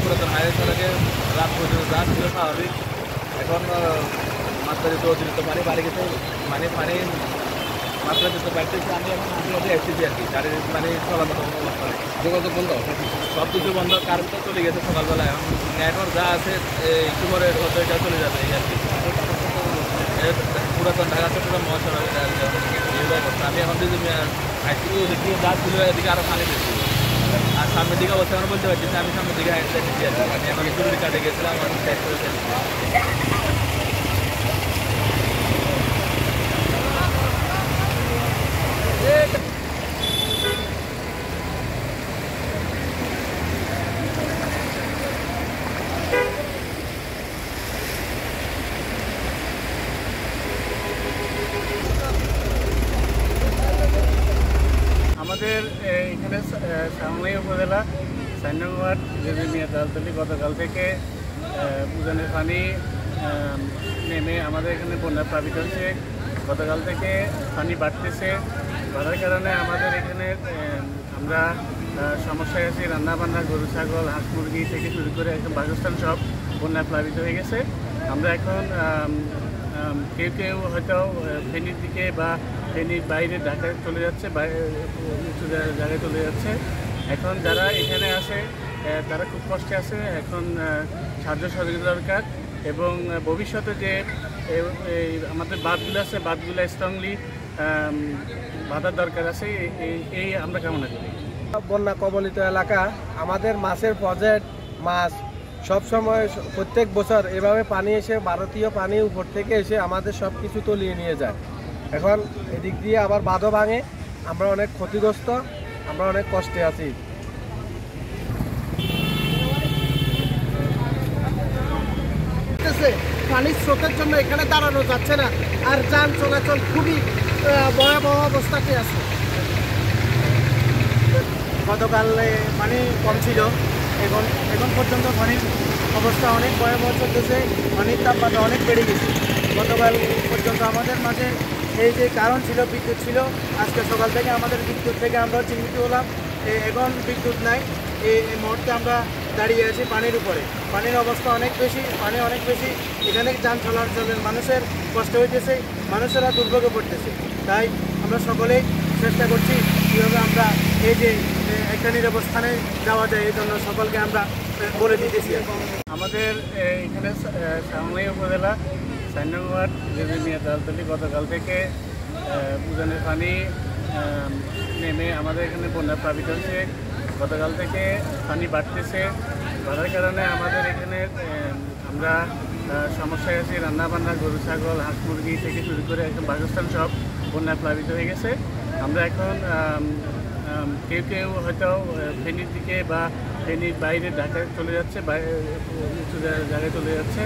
পুরাতন হাইওয়ে সড়কে রাত পর্যন্ত যা ছিল স্বাভাবিক। এখন মাত্রা যেতে অতিরিক্ত পানি বাড়ে গেছে, মানে পানি মাত্রা যেতে বাড়তেছে। আমি এখন হাঁটি আসতেছি আর কি, গাড়ির মানে চলার মতো কোনো অবস্থা নেই, যোগাযোগ বন্ধ, সব কিছু বন্ধ। কারেন্ট তো চলে গেছে সকালবেলা, এখন নেটওয়ার্ক যা আছে একটু পরে হয়তো এটা চলে যাবে এই আর কি। পুরাতন ঢাকা চট্টগ্রাম মহাসড়ক নির্ভর করছে। আমি এখন যদি ওদিকে যা ছিল এদিকে আরও পানি বেশি, আর সামনের দিকে অবস্থা আমরা বলতে পারছি না। আমি সামনের দিকে হাইট নিচ্ছি আর কি, মানে এখন চুরি কাটে গেছিলাম, আমি সাইড করে আমাদের এখানে সামলাই উপজেলা 4 নং ওয়ার্ড মিয়া তালতলি গতকাল থেকে উজানের পানি নেমে আমাদের এখানে বন্যা প্লাবিত হচ্ছে। গতকাল থেকে পানি বাড়তেছে, বাড়ার কারণে আমাদের এখানে আমরা সমস্যায় আছি। রান্নাবান্না, গরু ছাগল, হাঁস মুরগি থেকে শুরু করে একদম বাসস্থান সব বন্যায় প্লাবিত হয়ে গেছে। আমরা এখন কেউ কেউ হয়তো ফেনীর দিকে বা ফেনীর বাইরে ঢাকায় চলে যাচ্ছে, উঁচু জায়গায় চলে যাচ্ছে। এখন যারা এখানে আসে তারা খুব কষ্টে আছে। এখন সাহায্য সহযোগিতা দরকার, এবং ভবিষ্যতে যে আমাদের বাঁধগুলো আছে, বাঁধগুলো স্ট্রংলি বাঁধার দরকার আছে, এই আমরা কামনা করি। বন্যা কবলিত এলাকা, আমাদের মাছের প্রজেক্ট, মাছ সবসময় প্রত্যেক বছর এভাবে পানি এসে, ভারতীয় পানি উপর থেকে এসে আমাদের সব কিছু তলিয়ে নিয়ে যায়। এখন এদিক দিয়ে আবার বাঁধও ভাঙে, আমরা অনেক ক্ষতিগ্রস্ত, আমরা অনেক কষ্টে আছি। পানির স্রোতের জন্য এখানে দাঁড়ানো যাচ্ছে না, আর যান চলাচল খুবই ভয়াবহ অবস্থাতে আছে। গতকালে পানি কম ছিল, এখন পর্যন্ত পানির অবস্থা অনেক ভয়াবহ চলতেছে। পানির তাপমাত্রা অনেক বেড়ে গেছে। গতকাল পর্যন্ত আমাদের মাঝে এই যে কারণ ছিল, বিদ্যুৎ ছিল, আজকে সকাল থেকে আমাদের বিদ্যুৎ থেকে আমরা চিন্তিত হলাম। এখন বিদ্যুৎ নাই, এই মুহূর্তে আমরা দাঁড়িয়ে আছি পানির উপরে। পানির অবস্থা অনেক বেশি, পানি অনেক বেশি, এখানে যান চলাচলের মানুষের কষ্ট হইতেছে, মানুষেরা দুর্ভোগে পড়তেছে। তাই আমরা সকলেই চেষ্টা করছি কীভাবে আমরা এই যে একটা নিরাপদ স্থানে যাওয়া যায়, এই জন্য সকলকে আমরা বলে দিতেছি। আমাদের এখানে সামলাই উপজেলা 4 নং ওয়ার্ড মিয়া তালতলি গতকাল থেকে উজানের পানি নেমে আমাদের এখানে বন্যা প্লাবিত হচ্ছে। গতকাল থেকে পানি বাড়তেছে, বাড়ার কারণে আমাদের এখানে আমরা সমস্যায় আছি। রান্নাবান্না, গরু ছাগল, হাঁস মুরগি থেকে শুরু করে একদম বাসস্থান সব বন্যায় প্লাবিত হয়ে গেছে। আমরা এখন কেউ কেউ হয়তো ফেনীর দিকে বা ফেনীর বাইরে ঢাকায় চলে যাচ্ছে, উঁচু জায়গায় চলে যাচ্ছে।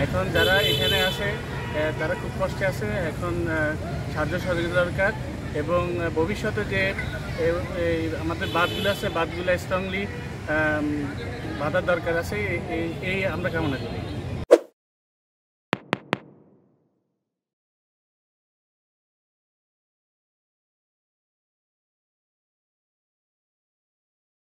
এখন যারা এখানে আসে তারা খুব কষ্টে আছে। এখন সাহায্য সহযোগিতা দরকার, এবং ভবিষ্যতে যে আমাদের বাঁধগুলো আছে, বাঁধগুলো স্ট্রংলি বাঁধার দরকার আছে, এই আমরা কামনা করি।